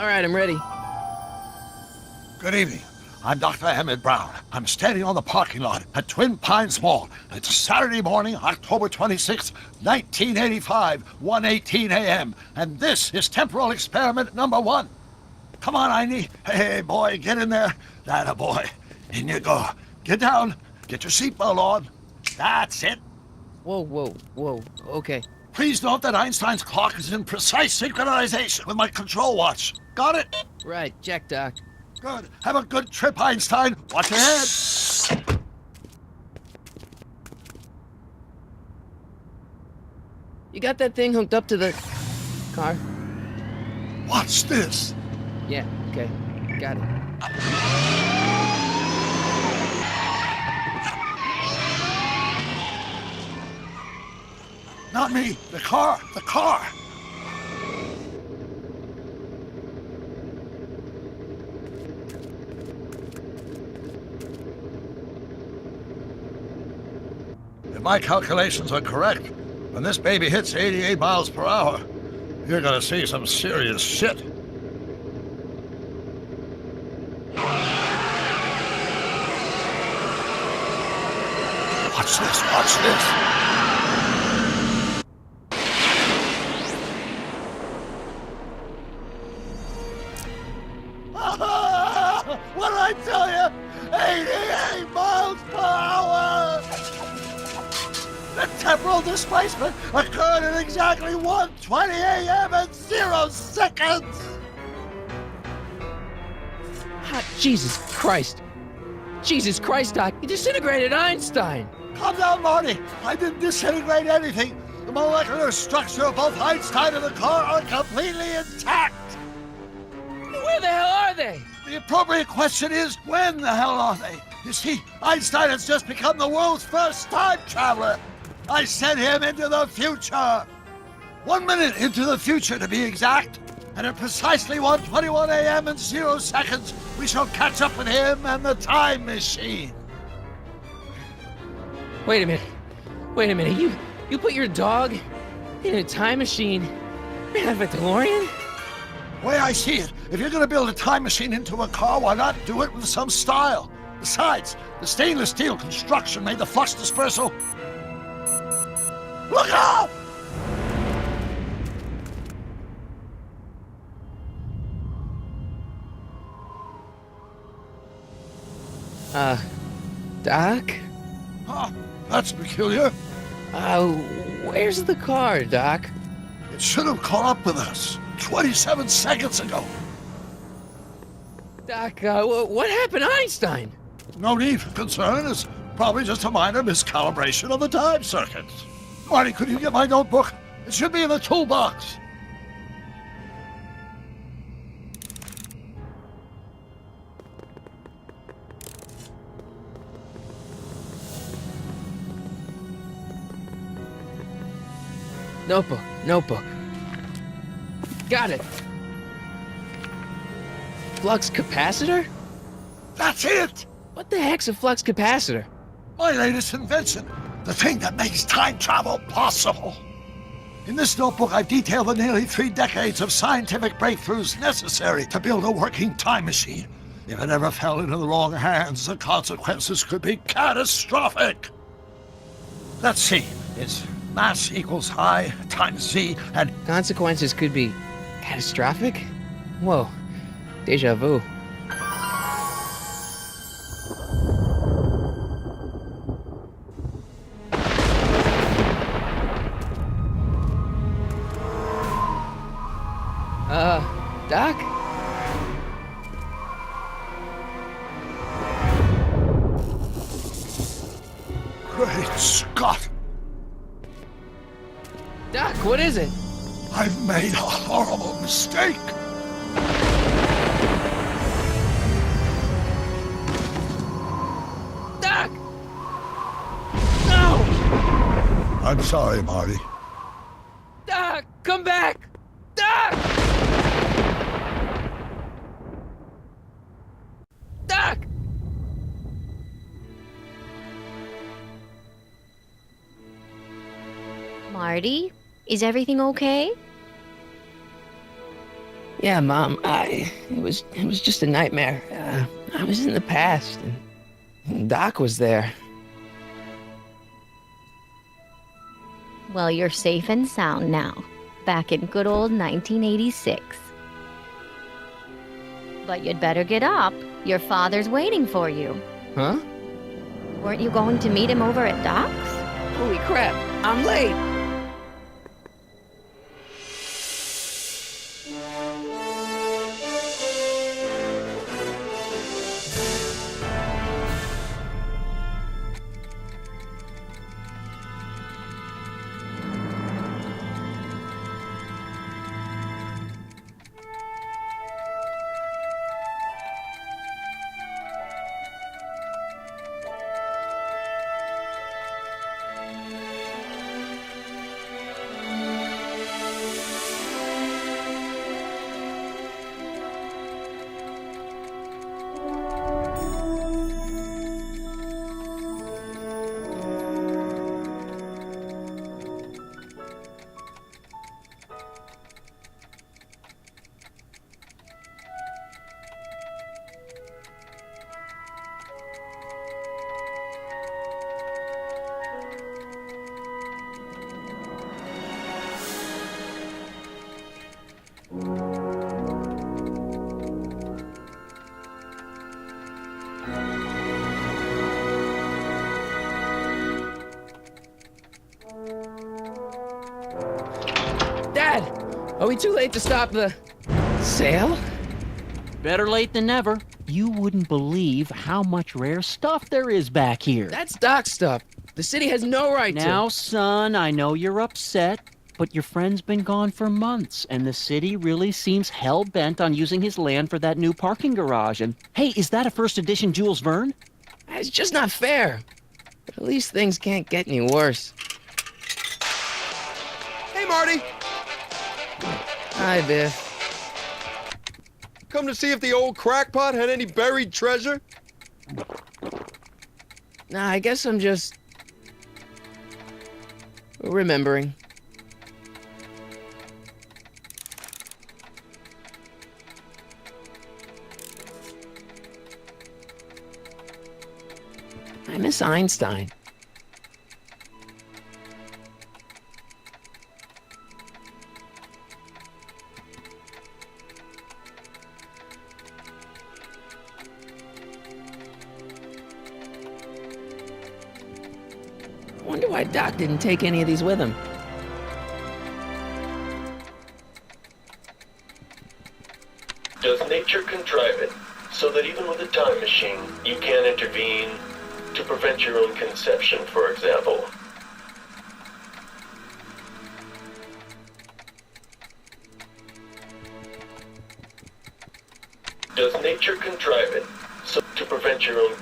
All right, I'm ready. Good evening. I'm Dr. Emmett Brown. I'm standing on the parking lot at Twin Pines Mall. It's Saturday morning, October 26, 1985, 1:18 a.m. And this is temporal experiment number 1. Come on, Einie. Hey, boy, get in there. That a boy. In you go. Get down. Get your seatbelt on. That's it. Whoa, okay. Please note that Einstein's clock is in precise synchronization with my control watch. Got it? Right, check, Doc. Good. Have a good trip, Einstein. Watch your head. You got that thing hooked up to the car? Watch this. Yeah, okay. Got it. Not me. The car. The car. If my calculations are correct, when this baby hits 88 miles per hour, you're gonna see some serious shit. Watch this, watch this. What did I tell you? 88 miles per hour! The temporal displacement occurred at exactly 1:20 a.m. and 0 seconds! Jesus Christ. Jesus Christ, Doc. You disintegrated Einstein. Calm down, Marty. I didn't disintegrate anything. The molecular structure of both Einstein and the car are completely intact. Where the hell are they? The appropriate question is, when the hell are they? You see, Einstein has just become the world's first time traveler. I sent him into the future. 1 minute into the future, to be exact. And at precisely 1:21 a.m. and 0 seconds, we shall catch up with him and the time machine. Wait a minute. You put your dog in a time machine made out of a DeLorean? The way I see it, if you're going to build a time machine into a car, why not do it with some style? Besides, the stainless steel construction made the flux dispersal. Look out! Doc? Huh, that's peculiar. Where's the car, Doc? It should have caught up with us 27 seconds ago. Doc, what happened to Einstein? No need for concern. It's probably just a minor miscalibration of the time circuits. Marty, could you get my notebook? It should be in the toolbox. Notebook. Got it. Flux capacitor? That's it! What the heck's a flux capacitor? My latest invention. The thing that makes time travel possible. In this notebook, I've detailed the nearly 3 decades of scientific breakthroughs necessary to build a working time machine. If it ever fell into the wrong hands, the consequences could be catastrophic. Let's see. It's mass equals I times Z, and Consequences could be catastrophic? Whoa, deja vu. Doc? Great Scott! Doc, what is it? I've made a horrible mistake! Doc! No! I'm sorry, Marty. Doc, come back! Doc! Doc! Marty, is everything okay? Yeah, Mom, it was just a nightmare. I was in the past, and Doc was there. Well, you're safe and sound now, back in good old 1986. But you'd better get up. Your father's waiting for you. Huh? Weren't you going to meet him over at Doc's? Holy crap, I'm late! Dad! Are we too late to stop the sale? Better late than never. You wouldn't believe how much rare stuff there is back here. That's Doc stuff. The city has no right to... Now, son, I know you're upset, but your friend's been gone for months, and the city really seems hell-bent on using his land for that new parking garage. And, hey, is that a first edition Jules Verne? It's just not fair. But at least things can't get any worse. Hey, Marty! Hi, Biff. Come to see if the old crackpot had any buried treasure? Nah, I guess I'm just... remembering. I miss Einstein. I wonder why Doc didn't take any of these with him. Does nature contrive it so that even with a time machine, you can't intervene to prevent your own conception, for example? Does nature contrive it so to prevent your own...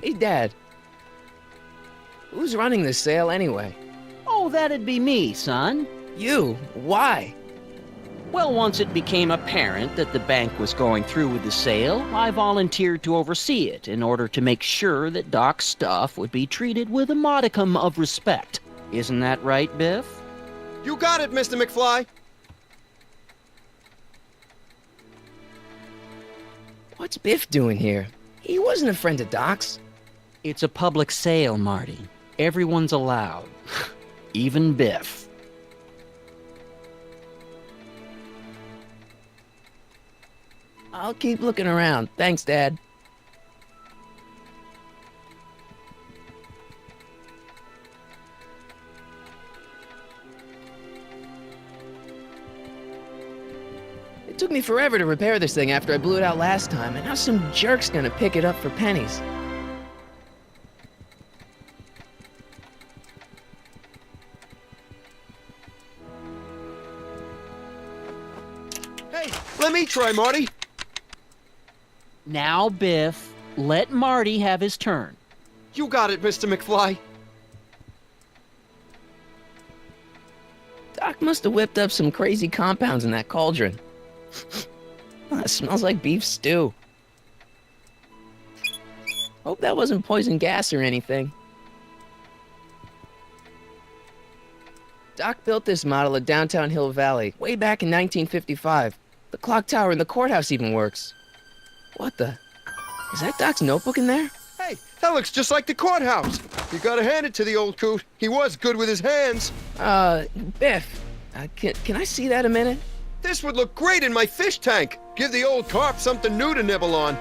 Hey, Dad. Who's running this sale anyway? Oh, that'd be me, son. You? Why? Well, once it became apparent that the bank was going through with the sale, I volunteered to oversee it in order to make sure that Doc's stuff would be treated with a modicum of respect. Isn't that right, Biff? You got it, Mr. McFly! What's Biff doing here? He wasn't a friend of Doc's. It's a public sale, Marty. Everyone's allowed. Even Biff. I'll keep looking around. Thanks, Dad. It took me forever to repair this thing after I blew it out last time, and now some jerk's gonna pick it up for pennies. Hey, let me try, Marty! Now, Biff, let Marty have his turn. You got it, Mr. McFly! Doc must have whipped up some crazy compounds in that cauldron. It smells like beef stew. Hope that wasn't poison gas or anything. Doc built this model at downtown Hill Valley way back in 1955. The clock tower in the courthouse even works. What the? Is that Doc's notebook in there? Hey, that looks just like the courthouse. You gotta hand it to the old coot. He was good with his hands. Biff, can I see that a minute? This would look great in my fish tank. Give the old carp something new to nibble on.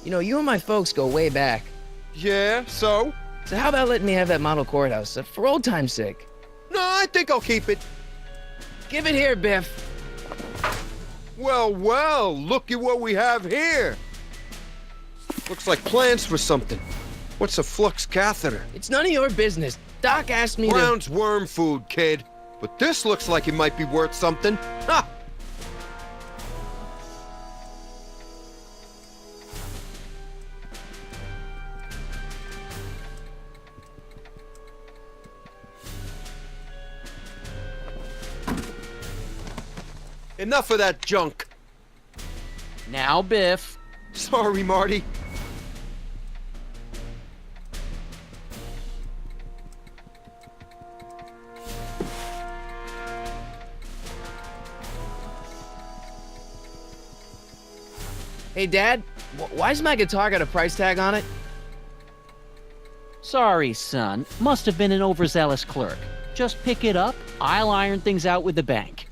You know, you and my folks go way back. Yeah, so? So how about letting me have that model courthouse, for old time's sake? No, I think I'll keep it. Give it here, Biff. Well, well, look at what we have here. Looks like plans for something. What's a flux catheter? It's none of your business. Doc asked me Brown's worm food, kid. But this looks like it might be worth something. Ha! Enough of that junk. Now, Biff. Sorry, Marty. Hey, Dad, why's my guitar got a price tag on it? Sorry, son. Must have been an overzealous clerk. Just pick it up. I'll iron things out with the bank.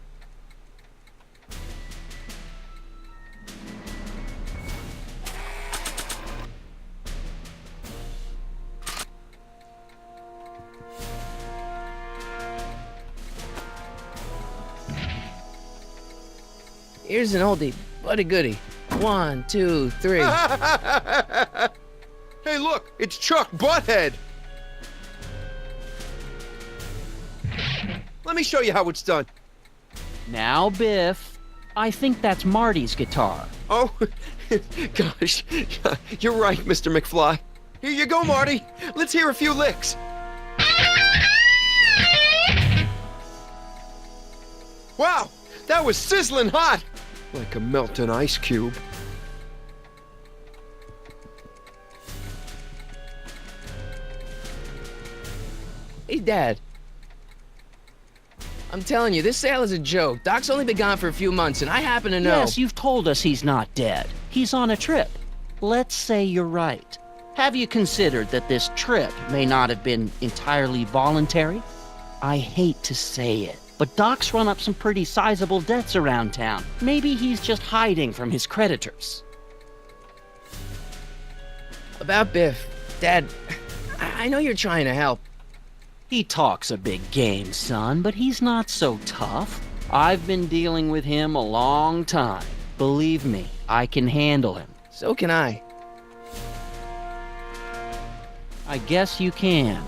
Here's an oldie, but a goodie. 1, 2, 3. Hey, look, it's Chuck Butthead. Let me show you how it's done. Now, Biff. I think that's Marty's guitar. Oh, gosh, you're right, Mr. McFly. Here you go, Marty. Let's hear a few licks. Wow, that was sizzling hot. Like a melting ice cube. Hey, Dad. I'm telling you, this sale is a joke. Doc's only been gone for a few months, and I happen to know... Yes, you've told us he's not dead. He's on a trip. Let's say you're right. Have you considered that this trip may not have been entirely voluntary? I hate to say it, but Doc's run up some pretty sizable debts around town. Maybe he's just hiding from his creditors. About Biff, Dad, I know you're trying to help. He talks a big game, son, but he's not so tough. I've been dealing with him a long time. Believe me, I can handle him. So can I. I guess you can.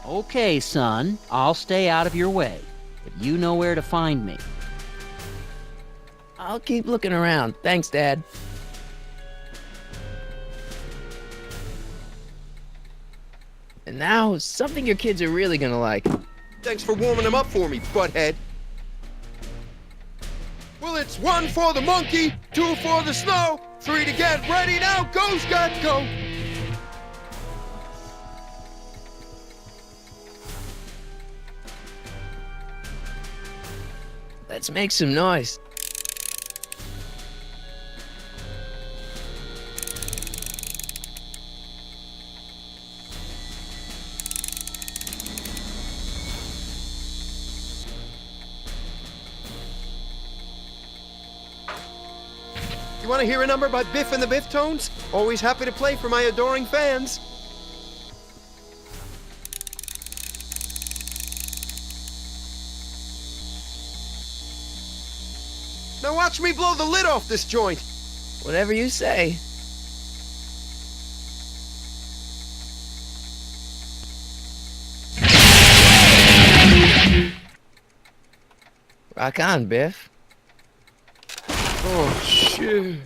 Okay, son, I'll stay out of your way, but you know where to find me. I'll keep looking around. Thanks, Dad. And now, something your kids are really gonna like. Thanks for warming them up for me, butthead. Well, it's 1 for the monkey, 2 for the snow, 3 to get ready now. Go, Scott, go. Let's make some noise. You want to hear a number by Biff and the Biff Tones? Always happy to play for my adoring fans. Now watch me blow the lid off this joint. Whatever you say. Rock on, Biff. Oh, shit.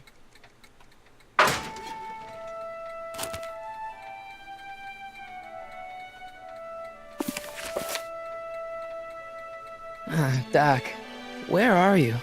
Doc, where are you?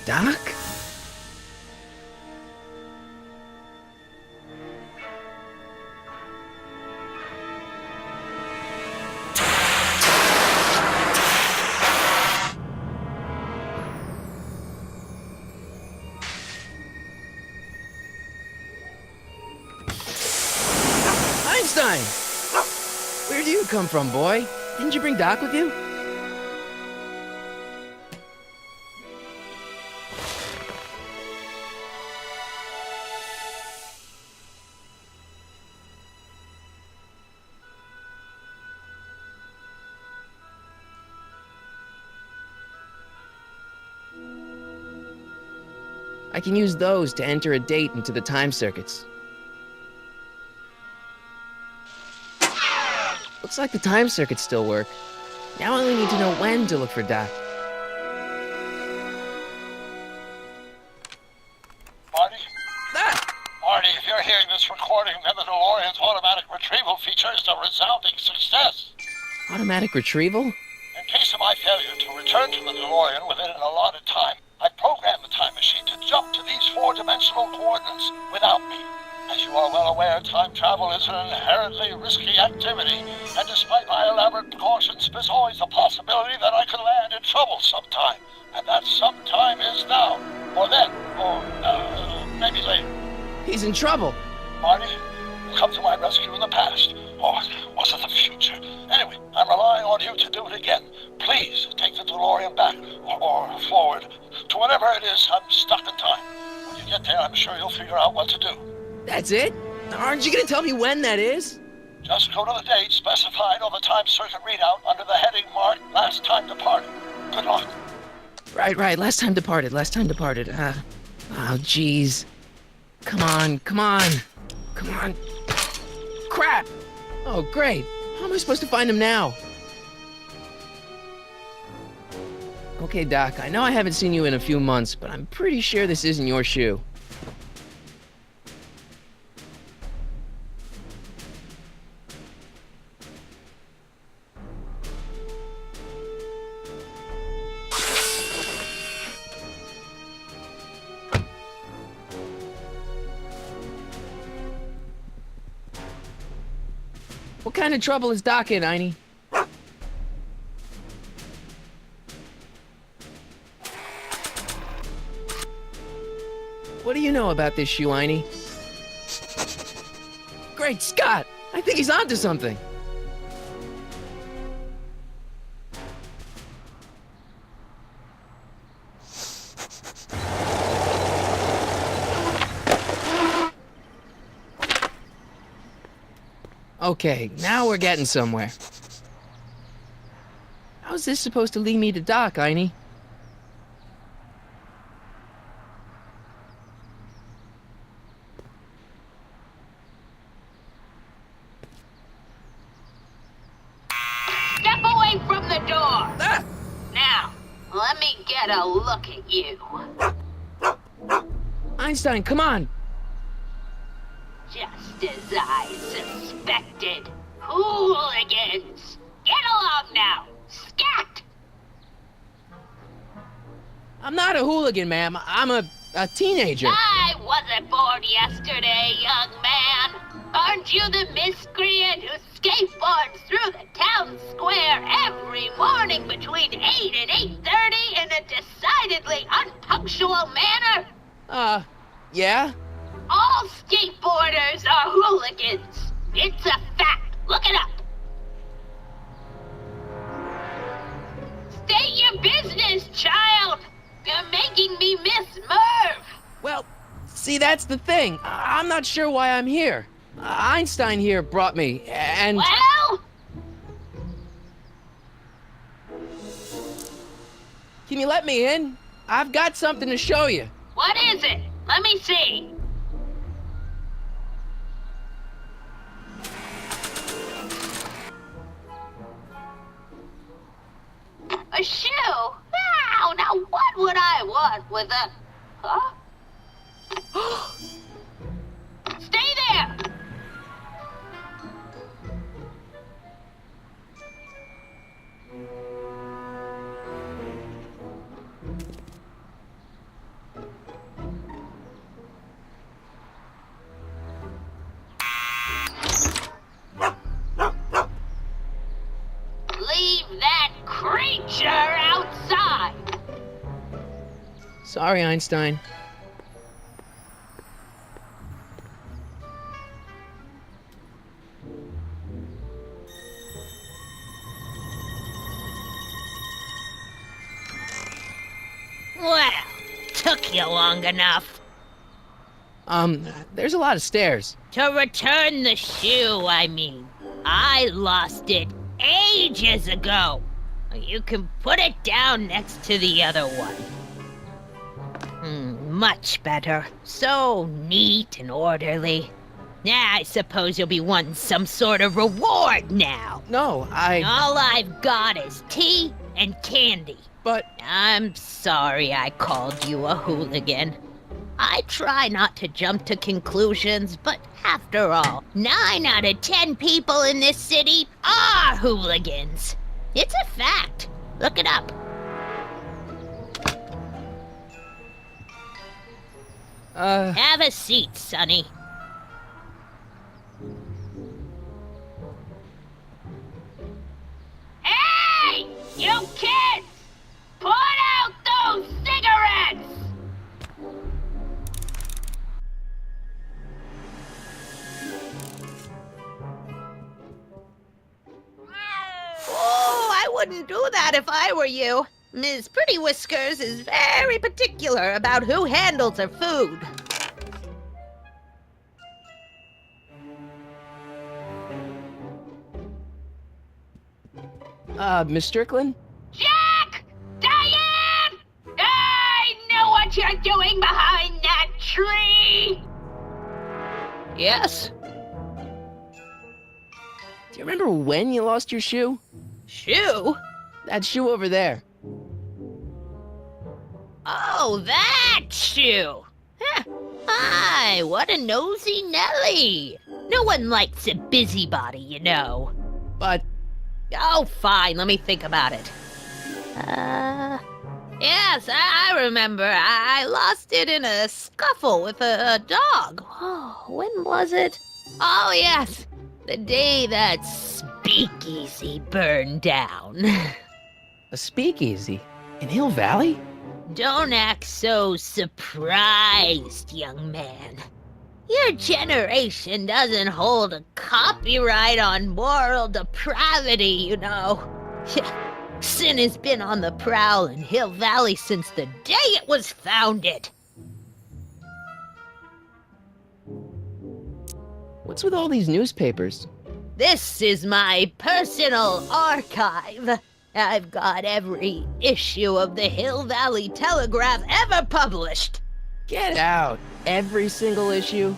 Doc? Einstein! Where do you come from, boy? Didn't you bring Doc with you? I can use those to enter a date into the time circuits. Looks like the time circuits still work. Now I only need to know when to look for Doc. Marty? Ah! Marty, if you're hearing this recording, then the DeLorean's automatic retrieval feature is a resounding success. Automatic retrieval? In case of my failure to return to the DeLorean within an allotted time, I programmed the time machine to jump to these four-dimensional coordinates without me. As you are well aware, time travel is an inherently risky activity, and despite my elaborate precautions, there's always a possibility that I could land in trouble sometime. And that sometime is now, or then, or maybe later. He's in trouble. Marty, you come to my rescue in the past, or was it the future? Anyway, I'm relying on you to do it again. Please take the DeLorean back, or forward, to whatever it is. I'm stuck in time. When you get there, I'm sure you'll figure out what to do. That's it? Aren't you gonna tell me when that is? Just go to the date specified on the time circuit readout under the heading marked Last Time Departed. Good luck. Right. Last time departed. Oh, jeez. Come on. Crap! Oh, great. How am I supposed to find him now? Okay, Doc, I know I haven't seen you in a few months, but I'm pretty sure this isn't your shoe. What kind of trouble is Doc in, Einie? What do you know about this shoe, Einie? Great Scott! I think he's onto something. Okay, now we're getting somewhere. How's this supposed to lead me to Doc, Einie? Step away from the door! Ah! Now, let me get a look at you. Einstein, come on! Just as I suspected. Hooligans! Get along now! Scat! I'm not a hooligan, ma'am. I'm a teenager. I wasn't born yesterday, young man. Aren't you the miscreant who skateboards through the town square every morning between 8 and 8:30 in a decidedly unpunctual manner? Yeah? All skateboarders are hooligans. It's a fact. Look it up. State your business, child. You're making me miss Merv. Well, see, that's the thing. I'm not sure why I'm here. Einstein here brought me, and... Well? Can you let me in? I've got something to show you. What is it? Let me see. A shoe? Wow, now what would I want with a... Huh? Stay there! Sorry, Einstein. Well, took you long enough. There's a lot of stairs. To return the shoe, I mean. I lost it ages ago. You can put it down next to the other one. Much better. So neat and orderly. I suppose you'll be wanting some sort of reward now. No, All I've got is tea and candy. But... I'm sorry I called you a hooligan. I try not to jump to conclusions, but after all, 9 out of 10 people in this city are hooligans. It's a fact. Look it up. Have a seat, Sonny. Hey! You kids! Put out those cigarettes! Oh, I wouldn't do that if I were you. Ms. Pretty Whiskers is very particular about who handles her food. Miss Strickland? Jack! Diane! I know what you're doing behind that tree! Yes? Do you remember when you lost your shoe? Shoe? That shoe over there. Oh, that shoe! Huh. Hi, what a nosy Nelly! No one likes a busybody, you know. But... Oh, fine, let me think about it. Yes, I remember. I lost it in a scuffle with a dog. Oh, when was it? Oh, yes, the day that speakeasy burned down. a speakeasy? In Hill Valley? Don't act so surprised, young man. Your generation doesn't hold a copyright on moral depravity, you know. Sin has been on the prowl in Hill Valley since the day it was founded. What's with all these newspapers? This is my personal archive. I've got every issue of the Hill Valley Telegraph ever published. Get out! Every single issue?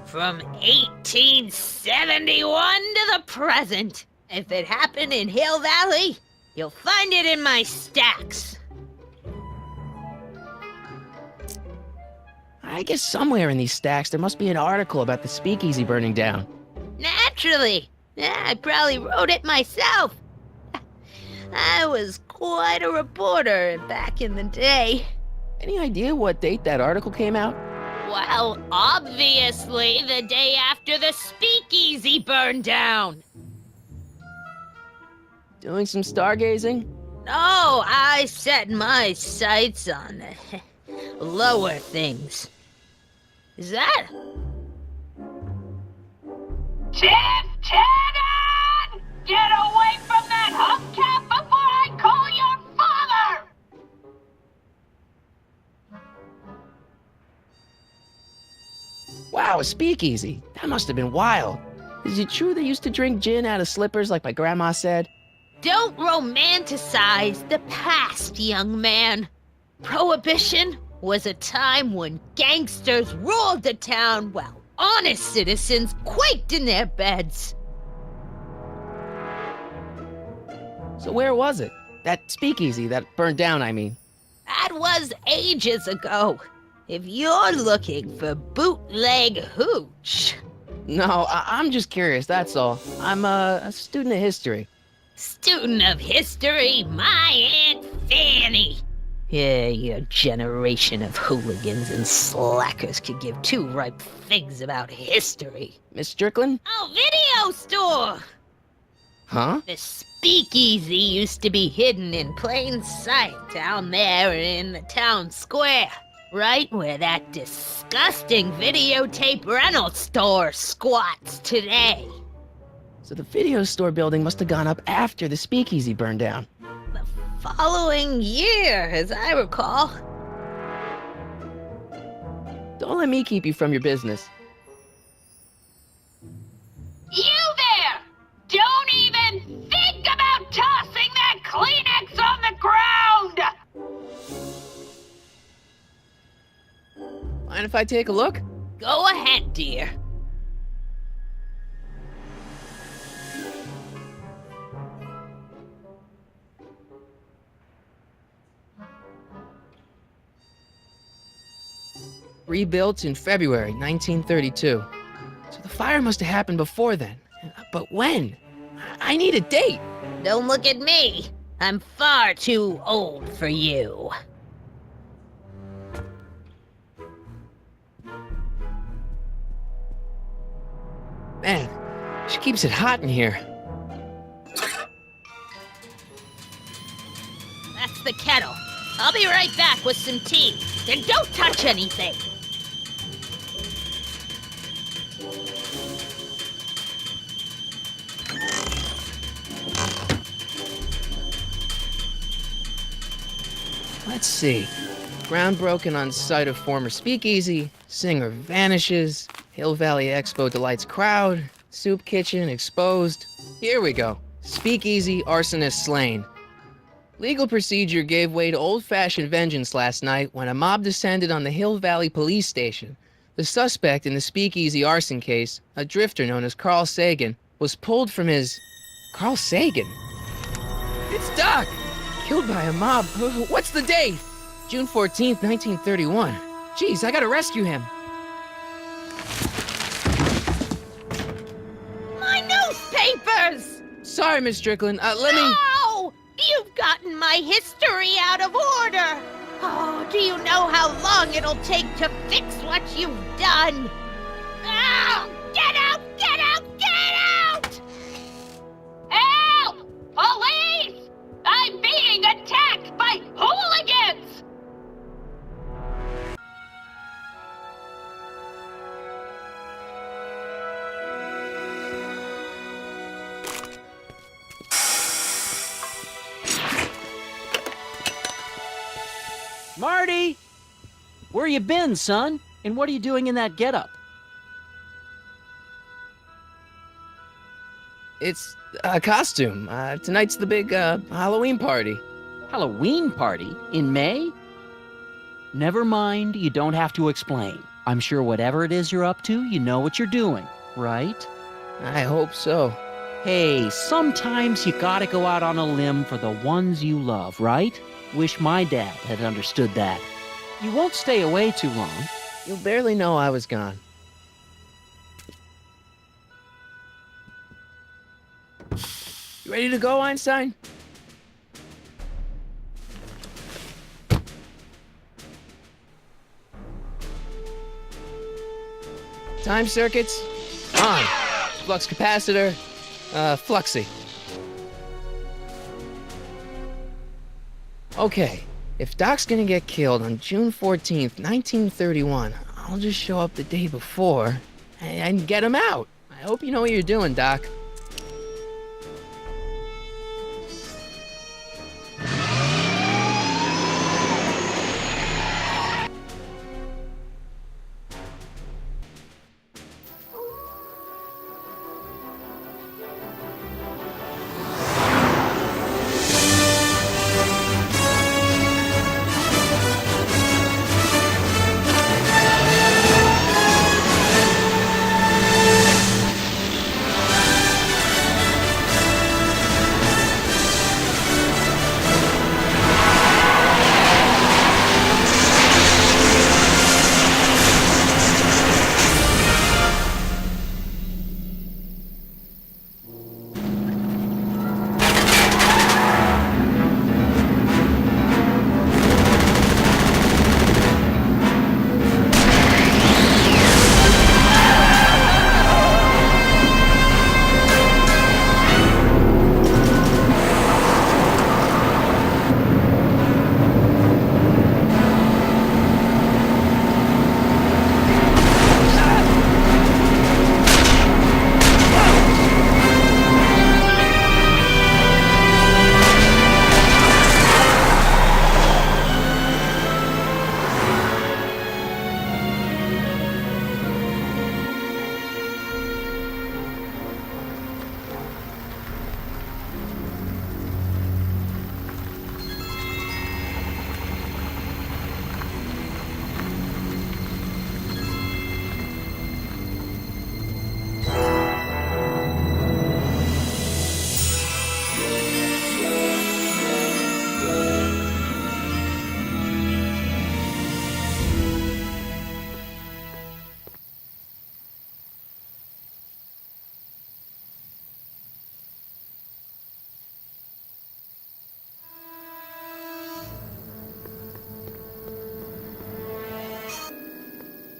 From 1871 to the present. If it happened in Hill Valley, you'll find it in my stacks. I guess somewhere in these stacks there must be an article about the speakeasy burning down. Naturally. I probably wrote it myself. I was quite a reporter back in the day. Any idea what date that article came out? Well, obviously the day after the speakeasy burned down. Doing some stargazing? No, I set my sights on lower things. Is that? Tiff-Tannen! Get away from that hubcap before I call your father! Wow, a speakeasy. That must have been wild. Is it true they used to drink gin out of slippers like my grandma said? Don't romanticize the past, young man. Prohibition was a time when gangsters ruled the town while honest citizens quaked in their beds. So where was it? That speakeasy that burned down, I mean. That was ages ago. If you're looking for bootleg hooch. No, I'm just curious, that's all. I'm a student of history. Student of history, my Aunt Fanny. Yeah, your generation of hooligans and slackers could give two ripe figs about history. Miss Strickland? Oh, video store! Huh? The speakeasy used to be hidden in plain sight down there in the town square. Right where that disgusting videotape rental store squats today. So the video store building must have gone up after the speakeasy burned down. The following year, as I recall. Don't let me keep you from your business. You there! Don't even think about tossing that Kleenex on the ground! Mind if I take a look? Go ahead, dear. Rebuilt in February 1932. So the fire must have happened before then. But when? I need a date. Don't look at me. I'm far too old for you. Man, she keeps it hot in here. That's the kettle. I'll be right back with some tea. And don't touch anything. Let's see. Ground broken on site of former speakeasy. Singer vanishes. Hill Valley Expo delights crowd. Soup kitchen exposed. Here we go. Speakeasy arsonist slain. Legal procedure gave way to old-fashioned vengeance last night when a mob descended on the Hill Valley police station. The suspect in the speakeasy arson case, a drifter known as Carl Sagan, was pulled from his... Carl Sagan? It's Doc! Killed by a mob. What's the date? June 14th, 1931. Jeez, I gotta rescue him. My newspapers! Sorry, Miss Strickland. Let me... No! You've gotten my history out of order! Oh, do you know how long it'll take to fix what you've done? Oh, get out! Get out! Get out! Help! Police! I'm being attacked by hooligans! Marty! Where you been, son? And what are you doing in that getup? It's a costume. Tonight's the big, Halloween party. Halloween party? In May? Never mind, you don't have to explain. I'm sure whatever it is you're up to, you know what you're doing, right? I hope so. Hey, sometimes you gotta go out on a limb for the ones you love, right? Wish my dad had understood that. You won't stay away too long. You'll barely know I was gone. You ready to go, Einstein? Time circuits on. Flux capacitor, fluxy. Okay, if Doc's gonna get killed on June 14th, 1931, I'll just show up the day before and get him out. I hope you know what you're doing, Doc.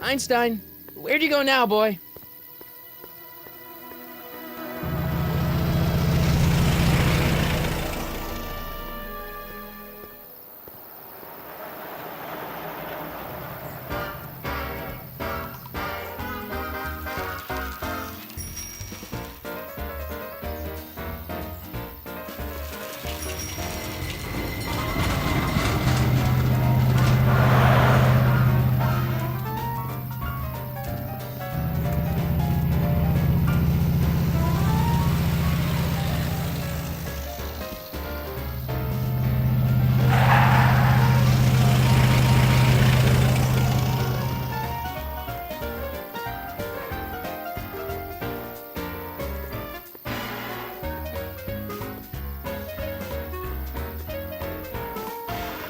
Einstein, where'd you go now, boy?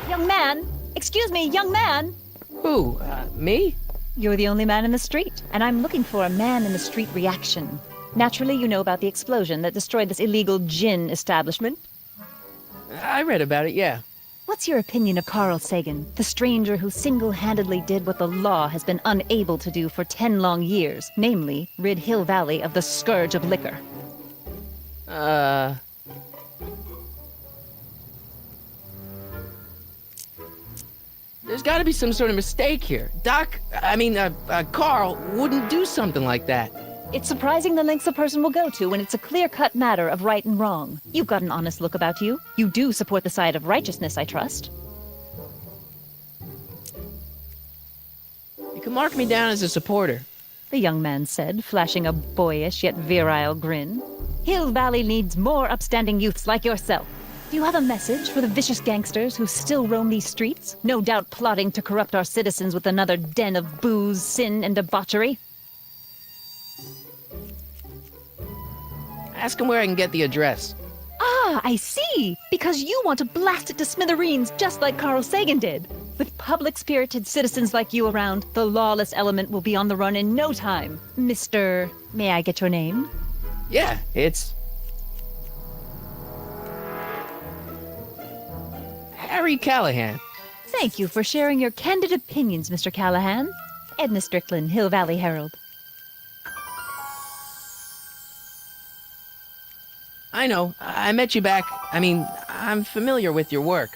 Young man! Excuse me, young man! Who, me? You're the only man in the street, and I'm looking for a man-in-the-street reaction. Naturally, you know about the explosion that destroyed this illegal gin establishment. I read about it, yeah. What's your opinion of Carl Sagan, the stranger who single-handedly did what the law has been unable to do for 10 long years, namely, rid Hill Valley of the scourge of liquor? There's gotta be some sort of mistake here. Carl wouldn't do something like that. It's surprising the lengths a person will go to when it's a clear-cut matter of right and wrong. You've got an honest look about you. You do support the side of righteousness, I trust. You can mark me down as a supporter. The young man said, flashing a boyish yet virile grin. Hill Valley needs more upstanding youths like yourself. Do you have a message for the vicious gangsters who still roam these streets, no doubt plotting to corrupt our citizens with another den of booze, sin, and debauchery? Ask him where I can get the address. Ah, I see! Because you want to blast it to smithereens just like Carl Sagan did. With public-spirited citizens like you around, the lawless element will be on the run in no time. Mr. May I get your name? Yeah, it's... Harry Callahan. Thank you for sharing your candid opinions, Mr. Callahan. Edna Strickland, Hill Valley Herald. I know. I met you back. I'm familiar with your work.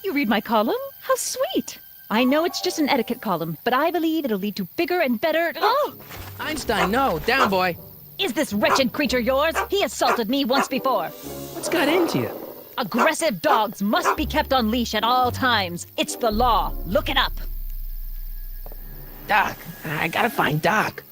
You read my column? How sweet! I know it's just an etiquette column, but I believe it'll lead to bigger and better... Oh! Einstein, no. Down, boy. Is this wretched creature yours? He assaulted me once before. What's got into you? Aggressive dogs must be kept on leash at all times. It's the law. Look it up. Doc. I gotta find Doc.